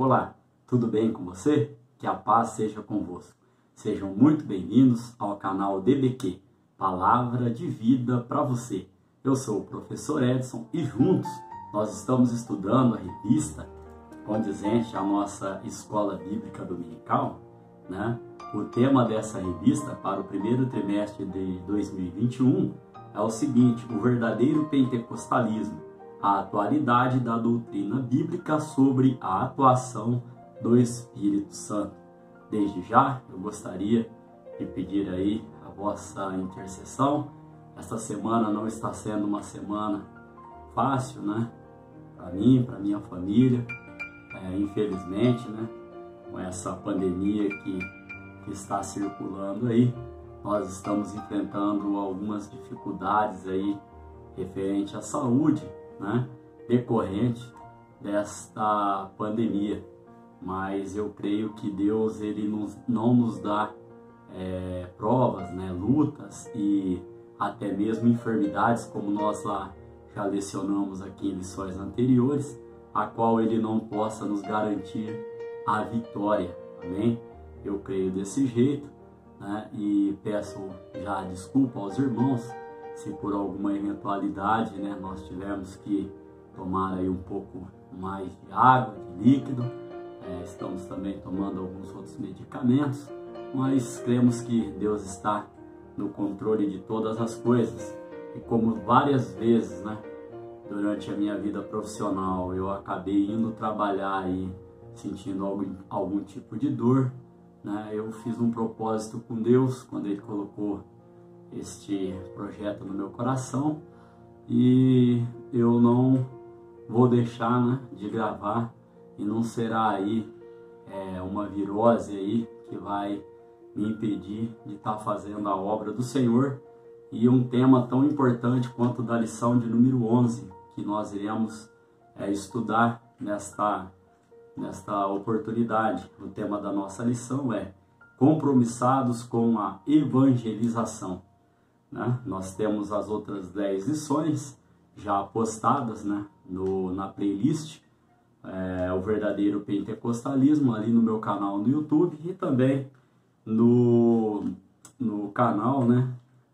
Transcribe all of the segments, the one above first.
Olá, tudo bem com você? Que a paz seja convosco. Sejam muito bem-vindos ao canal DBQ, Palavra de Vida para você. Eu sou o professor Edson e juntos nós estamos estudando a revista condizente à nossa Escola Bíblica Dominical, né? O tema dessa revista para o primeiro trimestre de 2021 é o seguinte: o verdadeiro pentecostalismo, a atualidade da doutrina bíblica sobre a atuação do Espírito Santo. Desde já, eu gostaria de pedir aí a vossa intercessão. Esta semana não está sendo uma semana fácil, né? Para mim, para minha família, infelizmente, né? Com essa pandemia que está circulando aí, nós estamos enfrentando algumas dificuldades aí referente à saúde, né? Decorrente desta pandemia. Mas eu creio que Deus não nos dá provas, né? Lutas e até mesmo enfermidades, como nós lá já lecionamos aqui em lições anteriores, a qual Ele não possa nos garantir a vitória. Amém? Eu creio desse jeito, né? E peço já desculpa aos irmãos se por alguma eventualidade, né, nós tivermos que tomar aí um pouco mais de água, de líquido. Estamos também tomando alguns outros medicamentos, mas cremos que Deus está no controle de todas as coisas. E como várias vezes, né, durante a minha vida profissional, eu acabei indo trabalhar e sentindo algum tipo de dor, né, eu fiz um propósito com Deus quando Ele colocou este projeto no meu coração, e eu não vou deixar, né, de gravar, e não será aí uma virose aí que vai me impedir de estar fazendo a obra do Senhor. E um tema tão importante quanto da lição de número 11, que nós iremos estudar nesta oportunidade. O tema da nossa lição é compromissados com a evangelização, né? Nós temos as outras 10 lições já postadas, né, na playlist, o verdadeiro pentecostalismo, ali no meu canal no YouTube, e também no canal, né,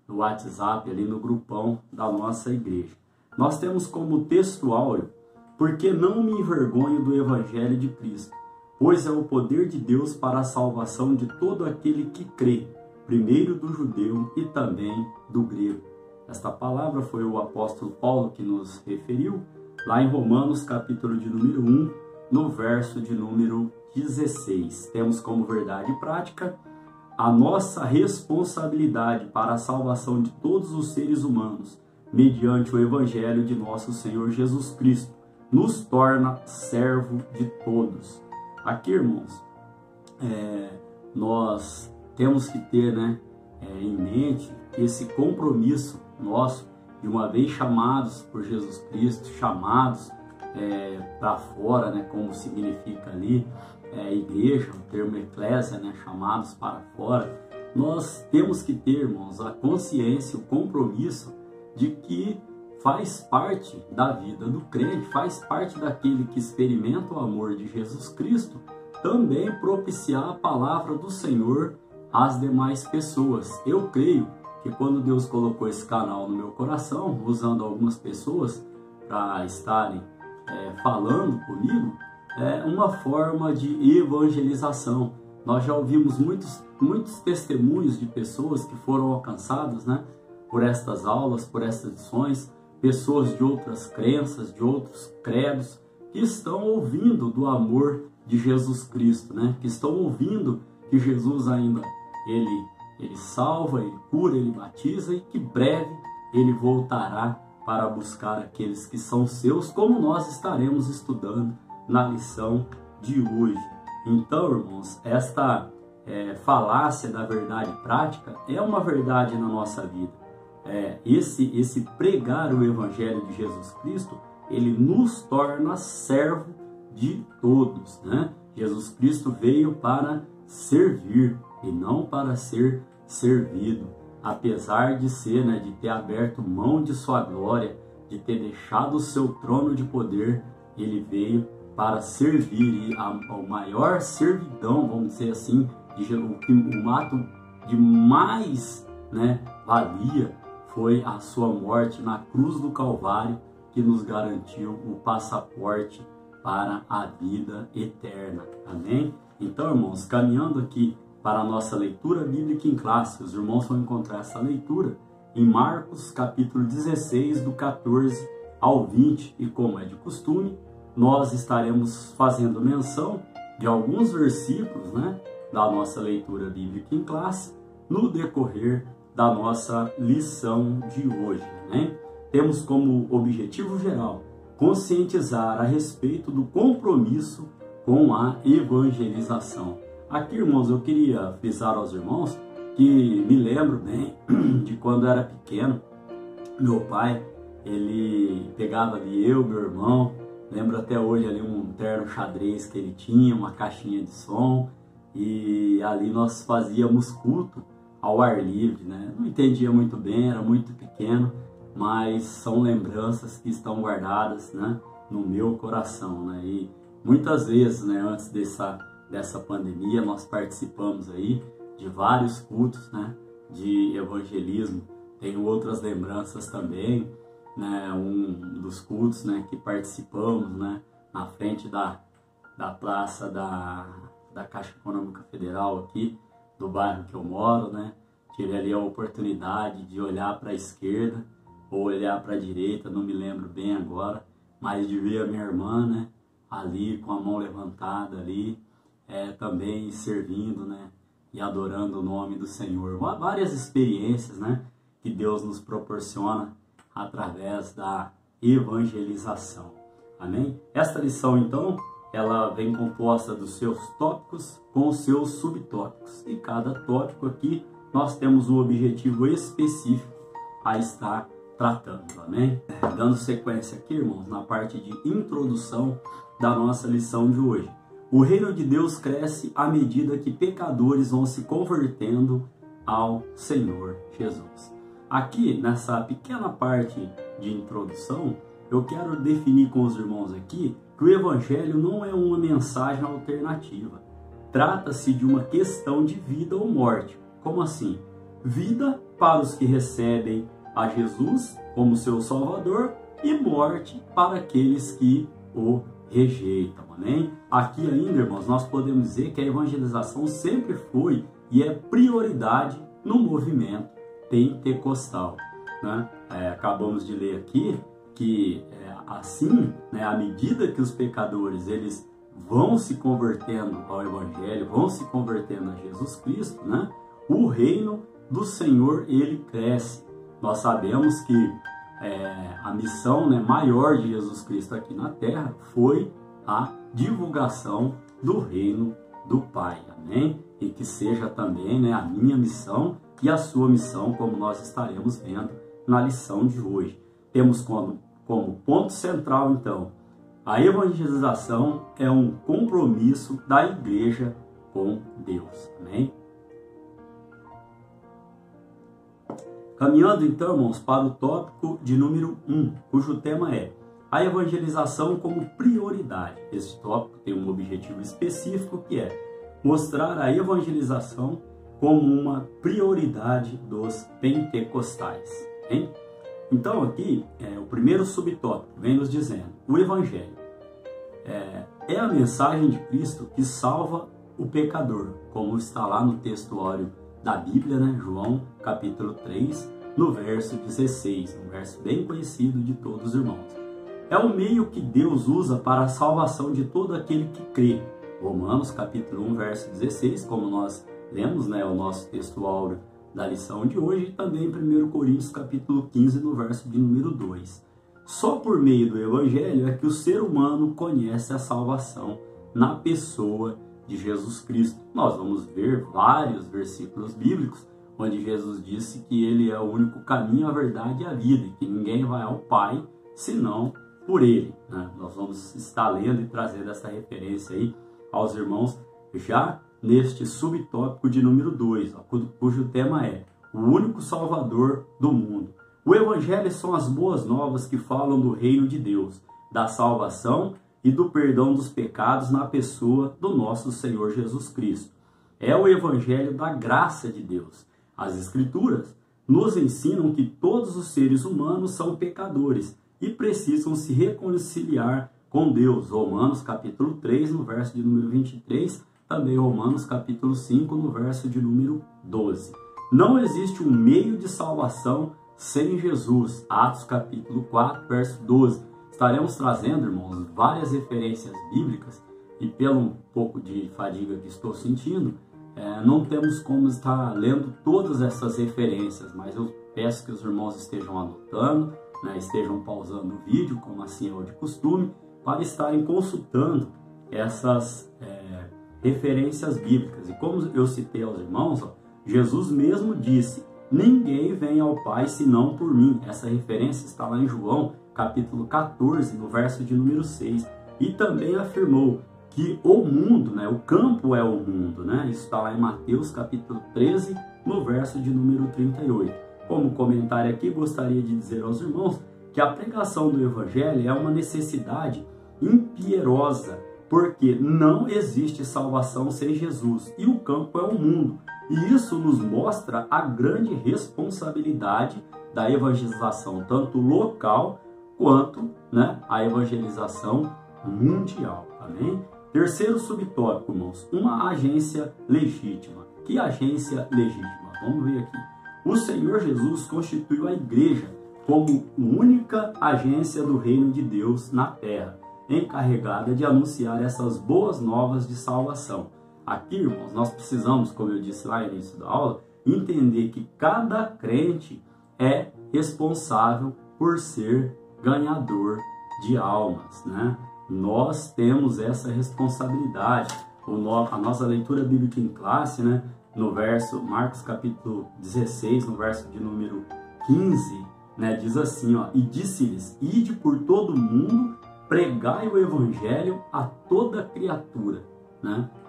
no WhatsApp, ali no grupão da nossa igreja. Nós temos como texto áureo: porque não me envergonho do Evangelho de Cristo, pois é o poder de Deus para a salvação de todo aquele que crê, primeiro do judeu e também do grego. Esta palavra foi o apóstolo Paulo que nos referiu lá em Romanos, capítulo de número 1, no verso de número 16. Temos como verdade prática a nossa responsabilidade para a salvação de todos os seres humanos, mediante o Evangelho de nosso Senhor Jesus Cristo, nos torna servo de todos. Aqui, irmãos, nós temos que ter, né, em mente que esse compromisso nosso, de uma vez chamados por Jesus Cristo, chamados para fora, né, como significa ali igreja, o termo eclésia, né, chamados para fora, nós temos que ter, irmãos, a consciência, o compromisso de que faz parte da vida do crente, faz parte daquele que experimenta o amor de Jesus Cristo, também propiciar a palavra do Senhor às demais pessoas. Eu creio que quando Deus colocou esse canal no meu coração, usando algumas pessoas para estarem falando comigo, é uma forma de evangelização. Nós já ouvimos muitos testemunhos de pessoas que foram alcançadas, né, por estas aulas, por estas lições, pessoas de outras crenças, de outros credos, que estão ouvindo do amor de Jesus Cristo, né, que estão ouvindo que Jesus ainda, Ele salva, Ele cura, Ele batiza, e que breve Ele voltará para buscar aqueles que são seus, como nós estaremos estudando na lição de hoje. Então, irmãos, esta falácia da verdade prática é uma verdade na nossa vida. Esse pregar o Evangelho de Jesus Cristo, ele nos torna servo de todos, né? Jesus Cristo veio para servir e não para ser servido. Apesar de ser, né, de ter aberto mão de sua glória, de ter deixado o seu trono de poder, ele veio para servir, e a maior servidão, vamos dizer assim, o ato de mais, né, valia foi a sua morte na cruz do Calvário, que nos garantiu o passaporte para a vida eterna. Amém? Então, irmãos, caminhando aqui para a nossa leitura bíblica em classe, os irmãos vão encontrar essa leitura em Marcos, capítulo 16, do 14 ao 20, e como é de costume, nós estaremos fazendo menção de alguns versículos, né, da nossa leitura bíblica em classe no decorrer da nossa lição de hoje, né? Temos como objetivo geral conscientizar a respeito do compromisso com a evangelização. Aqui, irmãos, eu queria frisar aos irmãos que me lembro bem de quando eu era pequeno. Meu pai, ele pegava ali eu, meu irmão, lembro até hoje ali um terno xadrez que ele tinha, uma caixinha de som, e ali nós fazíamos culto ao ar livre, né? Não entendia muito bem, era muito pequeno, mas são lembranças que estão guardadas, né, no meu coração, né? E muitas vezes, né, antes dessa pandemia, nós participamos aí de vários cultos, né, de evangelismo. Tenho outras lembranças também, né, um dos cultos, né, que participamos, né, na frente da praça da Caixa Econômica Federal aqui, do bairro que eu moro, né? Tive ali a oportunidade de olhar para a esquerda ou olhar para a direita, não me lembro bem agora, mas de ver a minha irmã, né, ali com a mão levantada ali, também servindo, né, e adorando o nome do Senhor. Várias experiências, né, que Deus nos proporciona através da evangelização. Amém? Esta lição, então, ela vem composta dos seus tópicos com os seus subtópicos. E cada tópico aqui nós temos um objetivo específico a estar tratando. Amém? Dando sequência aqui, irmãos, na parte de introdução da nossa lição de hoje. O reino de Deus cresce à medida que pecadores vão se convertendo ao Senhor Jesus. Aqui, nessa pequena parte de introdução, eu quero definir com os irmãos aqui que o Evangelho não é uma mensagem alternativa. Trata-se de uma questão de vida ou morte. Como assim? Vida para os que recebem a Jesus como seu Salvador e morte para aqueles que o rejeitam. Amém? Aqui ainda, irmãos, nós podemos dizer que a evangelização sempre foi e é prioridade no movimento pentecostal, né? Acabamos de ler aqui que assim, né, à medida que os pecadores eles vão se convertendo ao Evangelho, vão se convertendo a Jesus Cristo, né, o reino do Senhor ele cresce. Nós sabemos que a missão, né, maior de Jesus Cristo aqui na Terra foi a divulgação do reino do Pai. Amém? E que seja também, né, a minha missão e a sua missão, como nós estaremos vendo na lição de hoje. Temos como ponto central, então, a evangelização é um compromisso da igreja com Deus. Amém? Caminhando, então, irmãos, para o tópico de número 1, cujo tema é a evangelização como prioridade. Esse tópico tem um objetivo específico, que é mostrar a evangelização como uma prioridade dos pentecostais. Hein? Então aqui, o primeiro subtópico vem nos dizendo, o Evangelho é a mensagem de Cristo que salva o pecador, como está lá no textuário da Bíblia, né? João capítulo 3, no verso 16, um verso bem conhecido de todos os irmãos. É o meio que Deus usa para a salvação de todo aquele que crê. Romanos capítulo 1, verso 16, como nós lemos, né, o nosso textuário da lição de hoje, e também em 1 Coríntios capítulo 15, no verso de número 2. Só por meio do Evangelho é que o ser humano conhece a salvação na pessoa de Jesus Cristo. Nós vamos ver vários versículos bíblicos onde Jesus disse que ele é o único caminho, a verdade e a vida, e que ninguém vai ao Pai senão por ele, né? Nós vamos estar lendo e trazendo essa referência aí aos irmãos já neste subtópico de número 2, cujo tema é o único Salvador do mundo. O Evangelho são as boas novas que falam do reino de Deus, da salvação e do perdão dos pecados na pessoa do nosso Senhor Jesus Cristo. É o evangelho da graça de Deus. As Escrituras nos ensinam que todos os seres humanos são pecadores e precisam se reconciliar com Deus. Romanos capítulo 3, no verso de número 23, também Romanos capítulo 5, no verso de número 12. Não existe um meio de salvação sem Jesus. Atos capítulo 4, verso 12. Estaremos trazendo, irmãos, várias referências bíblicas e pelo um pouco de fadiga que estou sentindo, não temos como estar lendo todas essas referências, mas eu peço que os irmãos estejam anotando, estejam pausando o vídeo, como assim é de costume, para estarem consultando essas referências bíblicas. E como eu citei aos irmãos, Jesus mesmo disse: ninguém vem ao Pai senão por mim. Essa referência está lá em João, capítulo 14, no verso de número 6. E também afirmou que o mundo, o campo é o mundo, Isso está lá em Mateus, capítulo 13, no verso de número 38. Como comentário aqui, gostaria de dizer aos irmãos que a pregação do Evangelho é uma necessidade impierosa, porque não existe salvação sem Jesus, e o campo é o mundo. E isso nos mostra a grande responsabilidade da evangelização, tanto local quanto a evangelização mundial. Amém? Terceiro subtópico, irmãos, uma agência legítima. Que agência legítima? Vamos ver aqui. O Senhor Jesus constituiu a igreja como única agência do reino de Deus na terra, encarregada de anunciar essas boas novas de salvação. Aqui, irmãos, nós precisamos, como eu disse lá no início da aula, entender que cada crente é responsável por ser ganhador de almas, Nós temos essa responsabilidade. A nossa leitura bíblica em classe, no verso, Marcos capítulo 16, no verso de número 15, diz assim, e disse-lhes: ide por todo mundo, pregai o evangelho a toda criatura,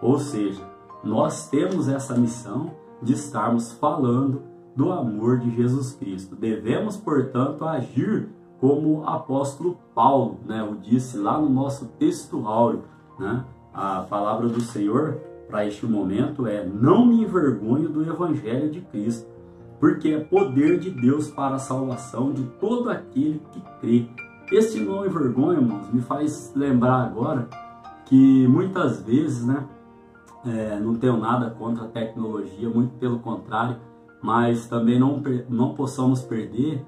Ou seja, nós temos essa missão de estarmos falando do amor de Jesus Cristo. Devemos, portanto, agir como o apóstolo Paulo, o disse lá no nosso texto áureo, A palavra do Senhor para este momento é: não me envergonho do evangelho de Cristo, porque é poder de Deus para a salvação de todo aquele que crê. Este não envergonha, irmãos, me faz lembrar agora que muitas vezes, não tenho nada contra a tecnologia, muito pelo contrário, mas também não possamos perder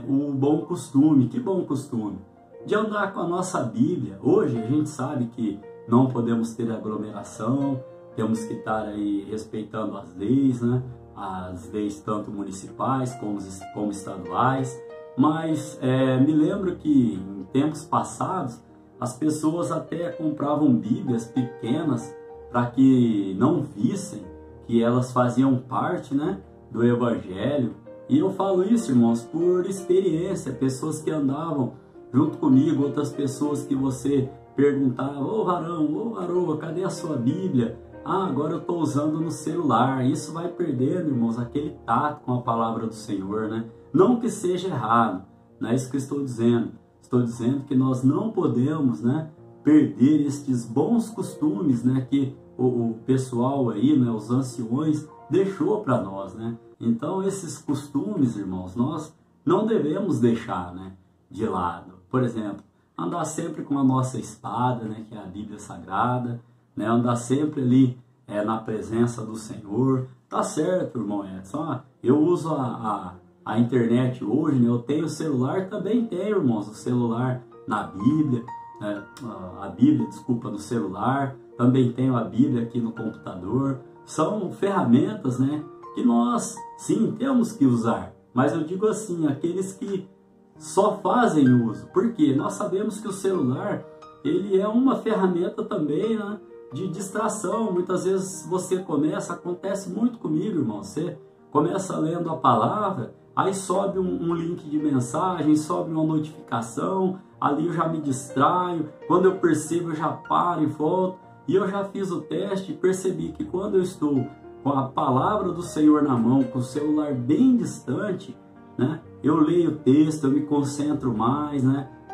o bom costume. Que bom costume? De andar com a nossa Bíblia. Hoje a gente sabe que não podemos ter aglomeração, temos que estar aí respeitando as leis, as leis tanto municipais como estaduais, mas me lembro que em tempos passados as pessoas até compravam Bíblias pequenas para que não vissem que elas faziam parte do Evangelho. E eu falo isso, irmãos, por experiência, pessoas que andavam junto comigo, outras pessoas que você perguntava: ô varão, ô varoa, cadê a sua Bíblia? Ah, agora eu estou usando no celular. Isso vai perdendo, irmãos, aquele tato com a palavra do Senhor, Não que seja errado, não é isso que eu estou dizendo. Estou dizendo que nós não podemos, perder estes bons costumes, que o pessoal aí, os anciões, deixou para nós, Então, esses costumes, irmãos, nós não devemos deixar, de lado. Por exemplo, andar sempre com a nossa espada, que é a Bíblia Sagrada, andar sempre ali na presença do Senhor. Tá certo, irmão Edson. Eu uso a internet hoje, eu tenho celular, também tenho, irmãos, o celular na Bíblia, a Bíblia, desculpa, no celular, também tenho a Bíblia aqui no computador. São ferramentas, que nós, sim, temos que usar. Mas eu digo assim, aqueles que só fazem uso. Por quê? Nós sabemos que o celular, ele é uma ferramenta também, de distração. Muitas vezes você acontece muito comigo, irmão, você começa lendo a palavra, aí sobe um link de mensagem, sobe uma notificação, ali eu já me distraio, quando eu percebo eu já paro e volto. E eu já fiz o teste e percebi que quando eu estou com a palavra do Senhor na mão, com o celular bem distante, eu leio o texto, eu me concentro mais,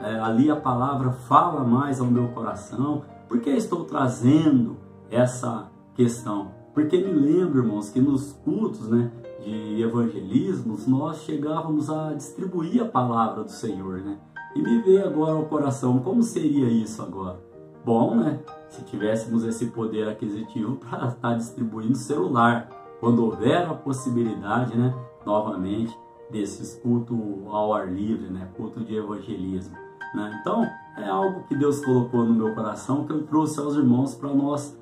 ali a palavra fala mais ao meu coração. Por que estou trazendo essa questão? Porque me lembro, irmãos, que nos cultos, né, de evangelismos, nós chegávamos a distribuir a palavra do Senhor, né? E me veio agora ao coração, como seria isso agora? Bom, né? Se tivéssemos esse poder aquisitivo para estar distribuindo celular, quando houver a possibilidade, né, novamente, desses cultos ao ar livre, né, culto de evangelismo, né? Então, é algo que Deus colocou no meu coração, que eu trouxe aos irmãos para nós,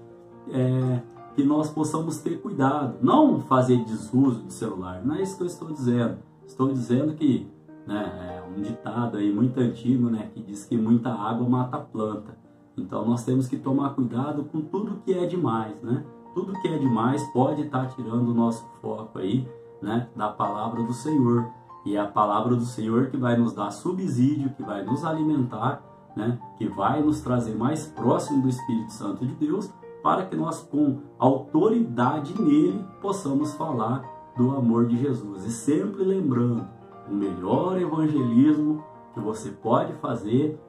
que nós possamos ter cuidado, não fazer desuso de celular. Não é isso que eu estou dizendo. Estou dizendo que, né, é um ditado aí muito antigo, né, que diz que muita água mata a planta. Então nós temos que tomar cuidado com tudo que é demais, né? Tudo que é demais pode estar tirando o nosso foco aí, né, da palavra do Senhor. E é a palavra do Senhor que vai nos dar subsídio, que vai nos alimentar, né, que vai nos trazer mais próximo do Espírito Santo de Deus, para que nós, com autoridade nele, possamos falar do amor de Jesus. E sempre lembrando, o melhor evangelismo que você pode fazer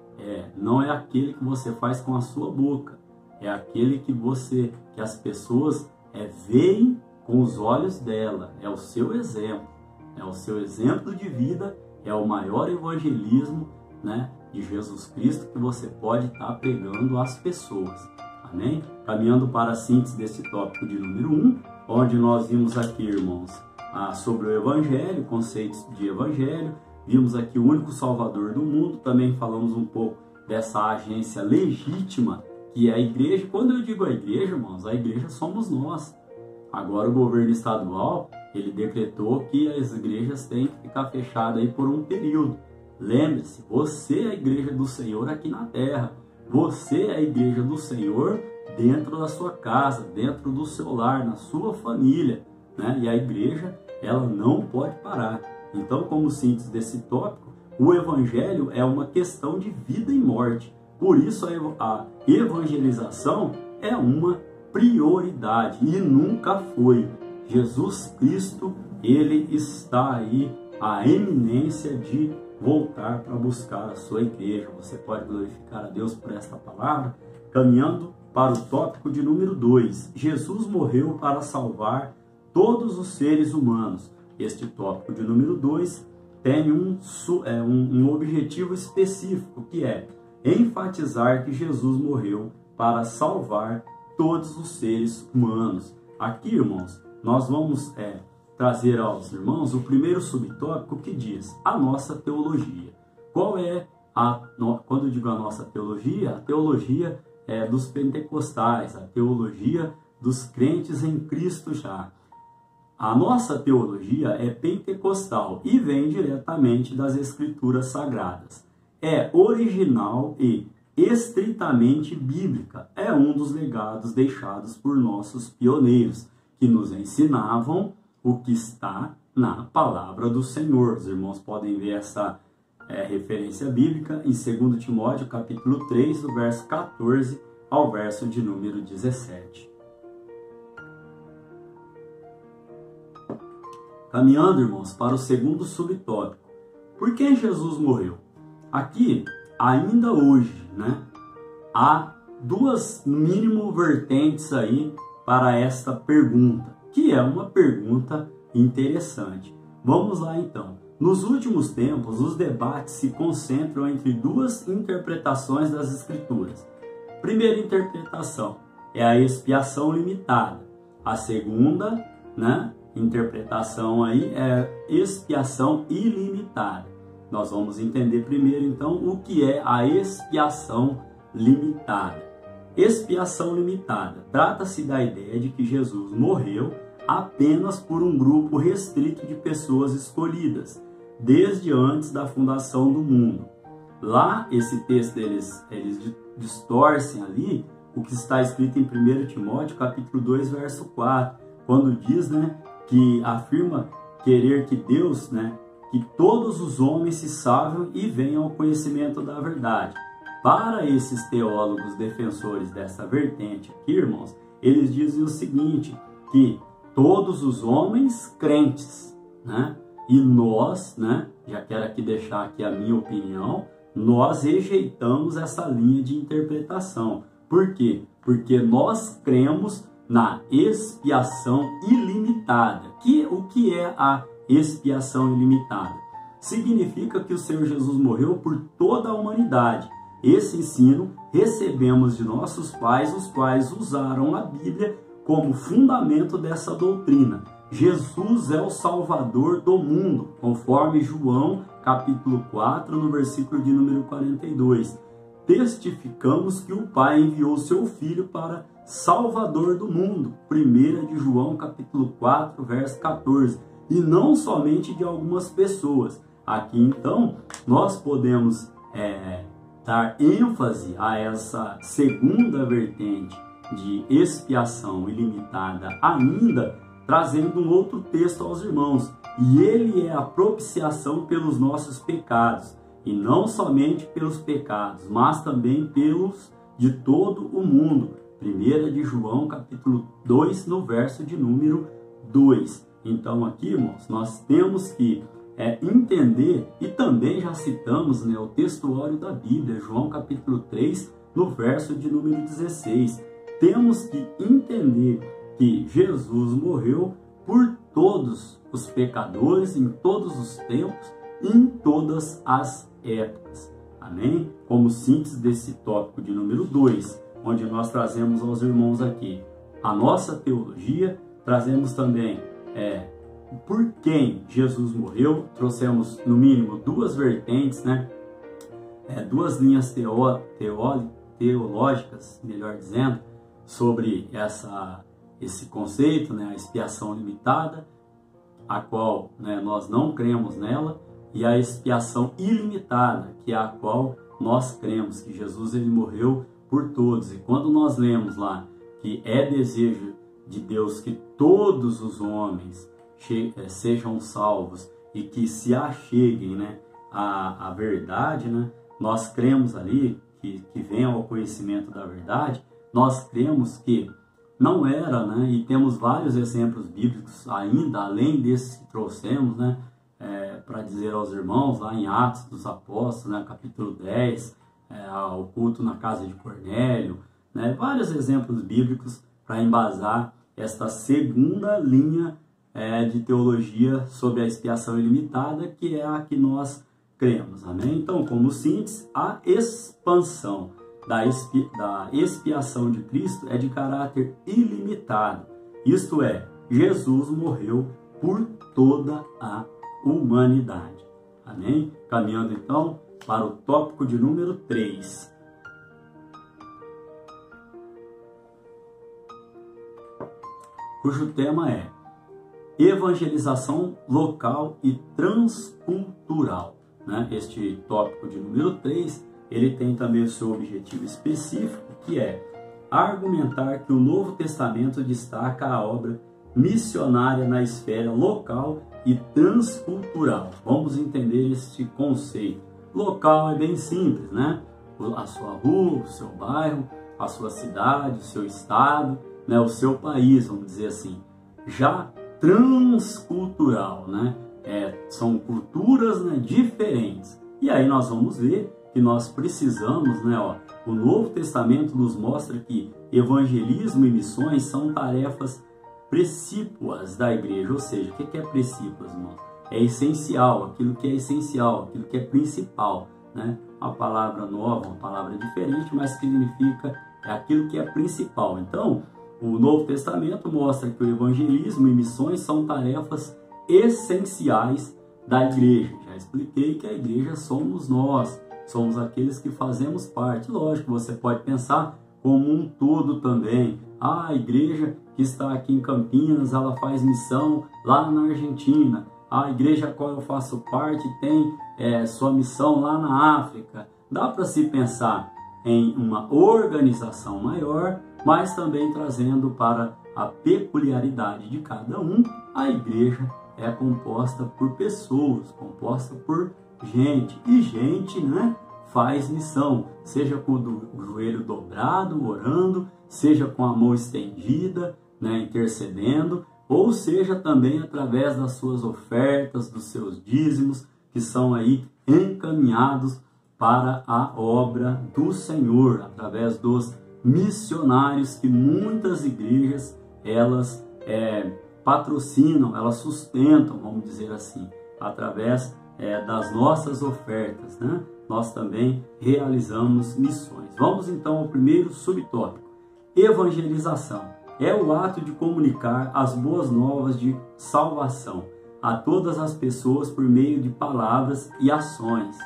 não é aquele que você faz com a sua boca, é aquele que as pessoas veem com os olhos dela, é o seu exemplo, é o seu exemplo de vida, é o maior evangelismo, né, de Jesus Cristo que você pode estar pregando às pessoas. Amém? Caminhando para a síntese desse tópico de número 1, onde nós vimos aqui, irmãos, sobre o Evangelho, conceitos de Evangelho, vimos aqui o único Salvador do mundo, também falamos um pouco dessa agência legítima que é a igreja. Quando eu digo a igreja, irmãos, a igreja somos nós. Agora o governo estadual, ele decretou que as igrejas têm que ficar fechadas aí por um período. Lembre-se, você é a igreja do Senhor aqui na terra. Você é a igreja do Senhor dentro da sua casa, dentro do seu lar, na sua família, né? E a igreja, ela não pode parar. Então, como síntese desse tópico, o evangelho é uma questão de vida e morte. Por isso a evangelização é uma prioridade e nunca foi. Jesus Cristo, ele está aí à eminência de voltar para buscar a sua igreja. Você pode glorificar a Deus por esta palavra, caminhando para o tópico de número 2. Jesus morreu para salvar todos os seres humanos. Este tópico de número 2 tem um objetivo específico, que é enfatizar que Jesus morreu para salvar todos os seres humanos. Aqui, irmãos, nós vamos trazer aos irmãos o primeiro subtópico, que diz a nossa teologia. Qual é quando eu digo a nossa teologia? A teologia dos pentecostais, a teologia dos crentes em Cristo já. A nossa teologia é pentecostal e vem diretamente das Escrituras Sagradas. É original e estritamente bíblica. É um dos legados deixados por nossos pioneiros, que nos ensinavam o que está na palavra do Senhor. Os irmãos podem ver essa referência bíblica em 2 Timóteo, capítulo 3, do verso 14 ao verso de número 17. Caminhando, irmãos, para o segundo subtópico. Por que Jesus morreu? Aqui, ainda hoje, né, há duas, no mínimo, vertentes aí para esta pergunta, que é uma pergunta interessante. Vamos lá, então. Nos últimos tempos, os debates se concentram entre duas interpretações das Escrituras. Primeira interpretação é a expiação limitada. A segunda, né, interpretação aí é expiação ilimitada. Nós vamos entender primeiro, então, o que é a expiação limitada. Expiação limitada trata-se da ideia de que Jesus morreu apenas por um grupo restrito de pessoas escolhidas, desde antes da fundação do mundo. Lá, esse texto, eles distorcem ali o que está escrito em 1 Timóteo, capítulo 2, verso 4, quando diz, né, que afirma querer que Deus, né, que todos os homens se salvem e venham ao conhecimento da verdade. Para esses teólogos defensores dessa vertente aqui, irmãos, eles dizem o seguinte, que todos os homens crentes, né, e nós, né, já quero aqui deixar aqui a minha opinião, nós rejeitamos essa linha de interpretação. Por quê? Porque nós cremos na expiação ilimitada. O que é a expiação ilimitada? Significa que o Senhor Jesus morreu por toda a humanidade. Esse ensino recebemos de nossos pais, os quais usaram a Bíblia como fundamento dessa doutrina. Jesus é o Salvador do mundo, conforme João capítulo 4, no versículo de número 42. Testificamos que o Pai enviou seu Filho para Salvador do mundo. 1 de João capítulo 4, verso 14. E não somente de algumas pessoas. Aqui então nós podemos dar ênfase a essa segunda vertente de expiação ilimitada, ainda trazendo um outro texto aos irmãos. E ele é a propiciação pelos nossos pecados, e não somente pelos pecados, mas também pelos de todo o mundo. 1 de João capítulo 2, no verso de número 2. Então aqui, irmãos, nós temos que entender, e também já citamos o textuário da Bíblia, João capítulo 3, no verso de número 16. Temos que entender que Jesus morreu por todos os pecadores, em todos os tempos, em todas as épocas. Amém? Como síntese desse tópico de número 2, onde nós trazemos aos irmãos aqui a nossa teologia, trazemos também por quem Jesus morreu, trouxemos no mínimo duas vertentes, duas linhas teológicas, melhor dizendo, sobre esse conceito, a expiação limitada, a qual nós não cremos nela, e a expiação ilimitada, que é a qual nós cremos, que Jesus ele morreu por todos. E quando nós lemos lá que é desejo de Deus que todos os homens sejam salvos e que se acheguem à verdade, nós cremos ali que venham ao conhecimento da verdade. Nós cremos que não era, e temos vários exemplos bíblicos ainda, além desses que trouxemos, para dizer aos irmãos, lá em Atos dos Apóstolos, capítulo 10, o culto na casa de Cornélio, vários exemplos bíblicos para embasar esta segunda linha de teologia sobre a expiação ilimitada, que é a que nós cremos. Amém? Então, como síntese, a expansão da expiação de Cristo é de caráter ilimitado. Isto é, Jesus morreu por toda a humanidade. Amém? Caminhando então para o tópico de número 3. Cujo tema é evangelização local e transcultural. Este tópico de número 3, ele tem também o seu objetivo específico, que é argumentar que o Novo Testamento destaca a obra missionária na esfera local e transcultural. Vamos entender este conceito. Local é bem simples, A sua rua, o seu bairro, a sua cidade, o seu estado, o seu país, vamos dizer assim. Já transcultural, são culturas diferentes. E aí nós vamos ver que nós precisamos, o Novo Testamento nos mostra que evangelismo e missões são tarefas precípuas da igreja. Ou seja, o que é precípuas, irmãos? É essencial, aquilo que é essencial, aquilo que é principal, Uma palavra nova, uma palavra diferente, mas significa aquilo que é principal. Então, o Novo Testamento mostra que o evangelismo e missões são tarefas essenciais da igreja. Já expliquei que a igreja somos nós, somos aqueles que fazemos parte. Lógico, você pode pensar como um todo também. A igreja que está aqui em Campinas, ela faz missão lá na Argentina. A igreja a qual eu faço parte tem sua missão lá na África. Dá para se pensar em uma organização maior, mas também trazendo para a peculiaridade de cada um. A igreja é composta por pessoas, composta por gente. E gente, faz missão, seja com o joelho dobrado, orando, seja com a mão estendida, intercedendo, ou seja também através das suas ofertas, dos seus dízimos, que são aí encaminhados para a obra do Senhor, através dos missionários que muitas igrejas elas patrocinam, elas sustentam, vamos dizer assim, através das nossas ofertas, né? Nós também realizamos missões. Vamos então ao primeiro subtópico. Evangelização é o ato de comunicar as boas novas de salvação a todas as pessoas por meio de palavras e ações.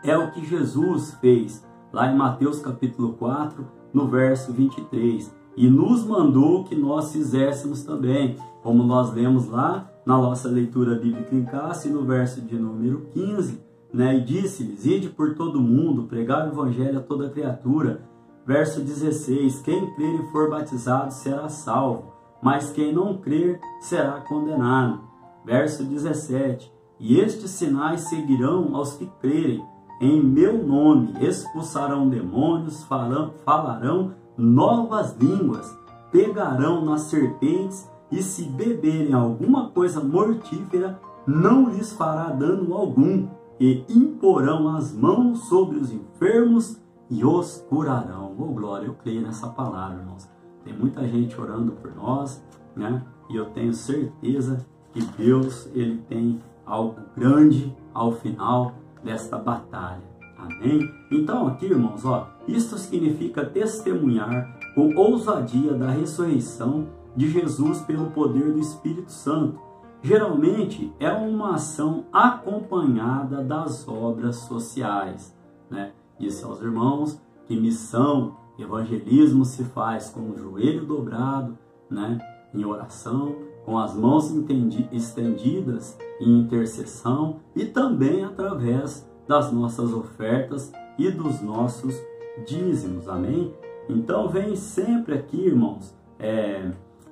É o que Jesus fez lá em Mateus capítulo 4, no verso 23, e nos mandou que nós fizéssemos também, como nós lemos lá na nossa leitura bíblica em classe, no verso de número 15, né? E disse-lhes: ide por todo mundo, pregar o evangelho a toda criatura. Verso 16, quem crer e for batizado será salvo, mas quem não crer será condenado. Verso 17, e estes sinais seguirão aos que crerem, em meu nome expulsarão demônios, falarão novas línguas, pegarão nas serpentes, e se beberem alguma coisa mortífera, não lhes fará dano algum, e imporão as mãos sobre os enfermos e os curarão. Oh glória, eu creio nessa palavra, irmãos. Tem muita gente orando por nós, né? E eu tenho certeza que Deus, ele tem algo grande ao final desta batalha. Amém? Então aqui, irmãos, ó, isto significa testemunhar com ousadia da ressurreição de Jesus pelo poder do Espírito Santo. Geralmente é uma ação acompanhada das obras sociais, né? Disse aos irmãos que missão, evangelismo se faz com o joelho dobrado, né? Em oração, com as mãos estendidas em intercessão e também através das nossas ofertas e dos nossos dízimos, amém? Então vem sempre aqui, irmãos,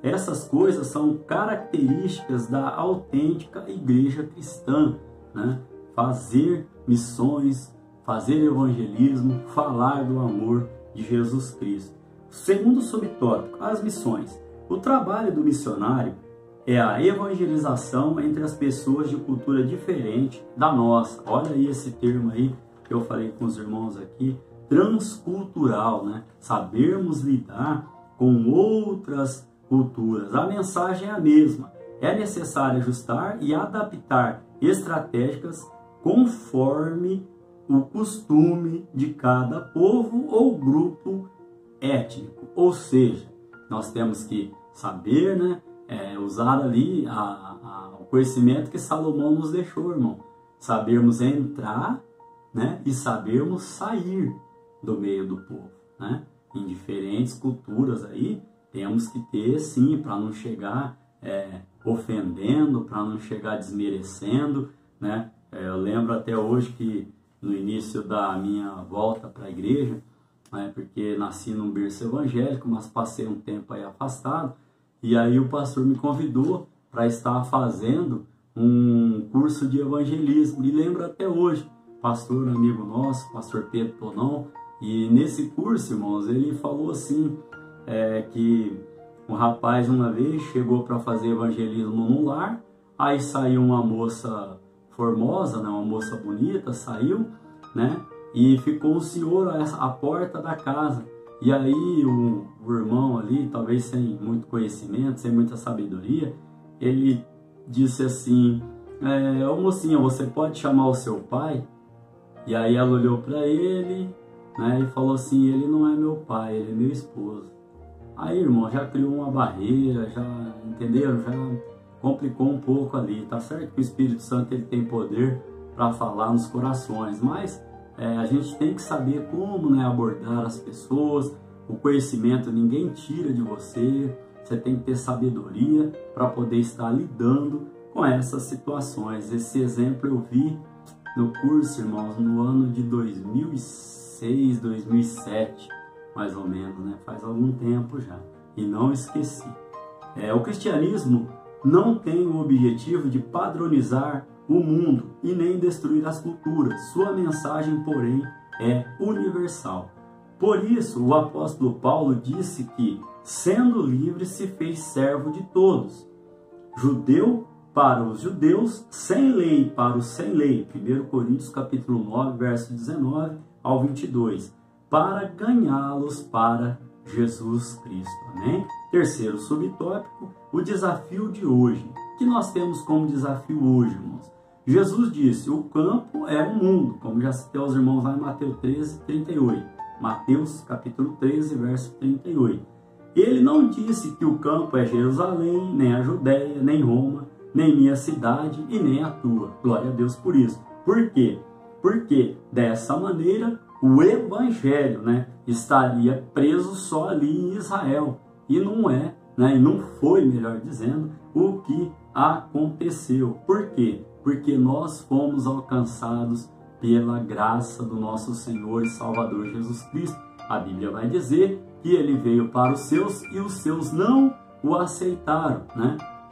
essas coisas são características da autêntica igreja cristã, né? Fazer missões, fazer evangelismo, falar do amor de Jesus Cristo. Segundo subtópico, as missões. O trabalho do missionário é a evangelização entre as pessoas de cultura diferente da nossa. Olha aí esse termo aí que eu falei com os irmãos aqui, transcultural, né? Sabermos lidar com outras culturas. A mensagem é a mesma. É necessário ajustar e adaptar estratégias conforme o costume de cada povo ou grupo étnico. Ou seja, nós temos que saber, né? Usar ali o conhecimento que Salomão nos deixou, irmão. Sabermos entrar, né? E sabermos sair do meio do povo, né? Em diferentes culturas aí, temos que ter sim, para não chegar ofendendo, para não chegar desmerecendo, né? Eu lembro até hoje que no início da minha volta para a igreja, né, porque nasci num berço evangélico, mas passei um tempo aí afastado, e aí o pastor me convidou para estar fazendo um curso de evangelismo, e lembro até hoje, pastor amigo nosso, pastor Pedro Tonon, e nesse curso, irmãos, ele falou assim, que um rapaz uma vez chegou para fazer evangelismo num lar, aí saiu uma moça formosa, né, uma moça bonita, saiu, né, e ficou o senhor à porta da casa. E aí o irmão ali, talvez sem muito conhecimento, sem muita sabedoria, ele disse assim, ô mocinha, você pode chamar o seu pai? E aí ela olhou para ele, né, e falou assim, ele não é meu pai, ele é meu esposo. Aí, irmão, já criou uma barreira, já, entenderam? Já complicou um pouco ali. Tá certo que o Espírito Santo ele tem poder para falar nos corações, mas a gente tem que saber como, né, abordar as pessoas. O conhecimento ninguém tira de você, você tem que ter sabedoria para poder estar lidando com essas situações. Esse exemplo eu vi no curso, irmãos, no ano de 2006, 2007, mais ou menos, né? Faz algum tempo já, e não esqueci. O cristianismo não tem o objetivo de padronizar o mundo e nem destruir as culturas. Sua mensagem, porém, é universal. Por isso, o apóstolo Paulo disse que, sendo livre, se fez servo de todos, judeu para os judeus, sem lei para os sem lei. 1 Coríntios capítulo 9, verso 19 ao 22. Para ganhá-los para Jesus Cristo. Amém? Terceiro subtópico, o desafio de hoje. O que nós temos como desafio hoje, irmãos? Jesus disse, o campo é o mundo, como já citei aos irmãos lá em Mateus 13, 38. Mateus capítulo 13, verso 38. Ele não disse que o campo é Jerusalém, nem a Judéia, nem Roma, nem minha cidade e nem a tua. Glória a Deus por isso. Por quê? Porque dessa maneira o evangelho, estaria preso só ali em Israel. E não é, e não foi, melhor dizendo, o que aconteceu. Por quê? Porque nós fomos alcançados pela graça do nosso Senhor e Salvador Jesus Cristo. A Bíblia vai dizer que ele veio para os seus e os seus não o aceitaram,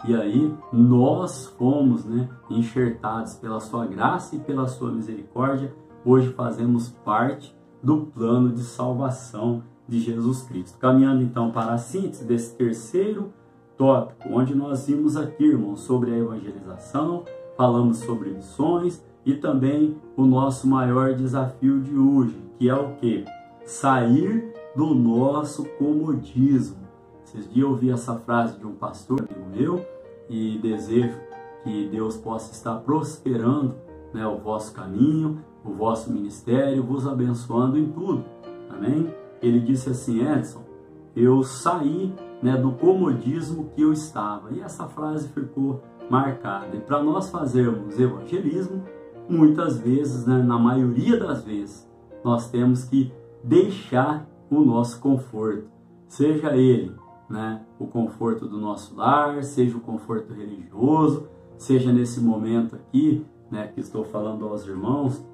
E aí nós fomos, enxertados pela sua graça e pela sua misericórdia. Hoje fazemos parte do plano de salvação de Jesus Cristo. Caminhando então para a síntese desse terceiro tópico, onde nós vimos aqui, irmãos, sobre a evangelização, falamos sobre missões e também o nosso maior desafio de hoje, que é o quê? Sair do nosso comodismo. Esses dias eu ouvi essa frase de um pastor, amigo meu, e desejo que Deus possa estar prosperando o vosso caminho, o vosso ministério, vos abençoando em tudo. Amém? Ele disse assim, Edson, eu saí do comodismo que eu estava. E essa frase ficou marcada. E para nós fazermos evangelismo, muitas vezes, na maioria das vezes, nós temos que deixar o nosso conforto. Seja ele o conforto do nosso lar, seja o conforto religioso, seja nesse momento aqui, que estou falando aos irmãos,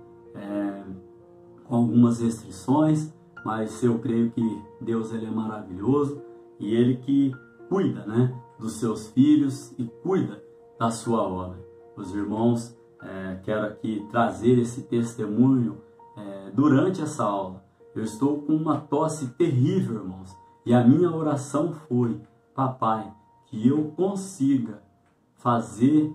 com algumas restrições, mas eu creio que Deus ele é maravilhoso e Ele que cuida dos seus filhos e cuida da sua obra. Os irmãos, quero aqui trazer esse testemunho durante essa aula. Eu estou com uma tosse terrível, irmãos, e a minha oração foi, papai, que eu consiga fazer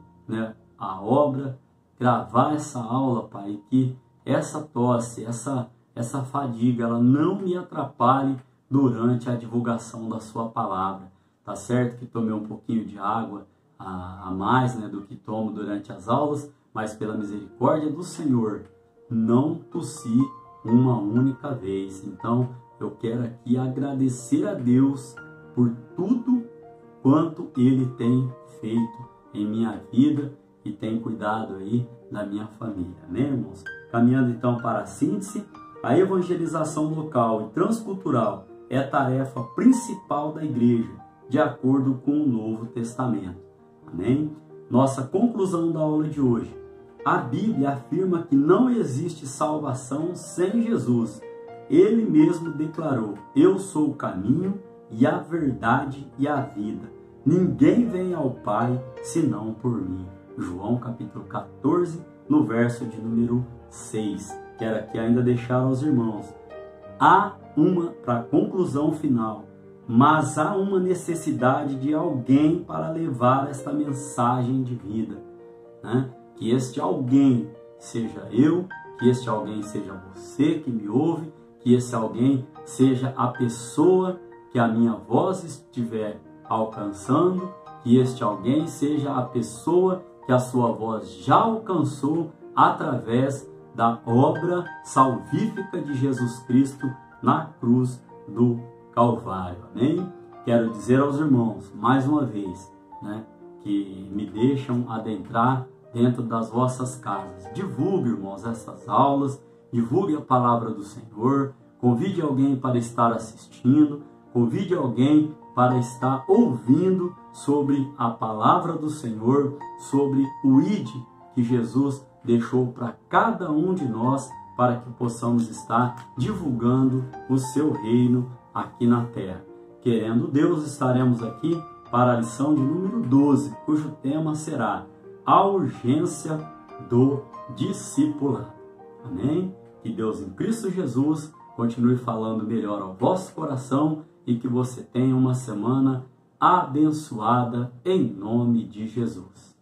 a obra, gravar essa aula, pai, que essa tosse, essa fadiga, ela não me atrapalhe durante a divulgação da sua palavra. Tá certo que tomei um pouquinho de água a mais do que tomo durante as aulas, mas pela misericórdia do Senhor, não tossi uma única vez. Então, eu quero aqui agradecer a Deus por tudo quanto Ele tem feito em minha vida e tem cuidado aí da minha família. Amém, irmãos? Caminhando então para a síntese, a evangelização local e transcultural é a tarefa principal da igreja, de acordo com o Novo Testamento. Amém? Nossa conclusão da aula de hoje. A Bíblia afirma que não existe salvação sem Jesus. Ele mesmo declarou, eu sou o caminho e a verdade e a vida. Ninguém vem ao Pai senão por mim. João capítulo 14, no verso de número 6. Quero aqui ainda deixar aos irmãos. Para a conclusão final, mas há uma necessidade de alguém para levar esta mensagem de vida. Que este alguém seja eu, que este alguém seja você que me ouve, que esse alguém seja a pessoa que a minha voz estiver alcançando, que este alguém seja a pessoa que a sua voz já alcançou através da obra salvífica de Jesus Cristo na cruz do Calvário. Amém? Quero dizer aos irmãos, mais uma vez, que me deixam adentrar dentro das vossas casas. Divulgue, irmãos, essas aulas, divulgue a palavra do Senhor, convide alguém para estar assistindo, convide alguém para estar ouvindo sobre a palavra do Senhor, sobre o ID que Jesus deixou para cada um de nós, para que possamos estar divulgando o seu reino aqui na terra. Querendo Deus, estaremos aqui para a lição de número 12, cujo tema será a urgência do discipulado. Amém? Que Deus em Cristo Jesus continue falando melhor ao vosso coração e que você tenha uma semana abençoada em nome de Jesus.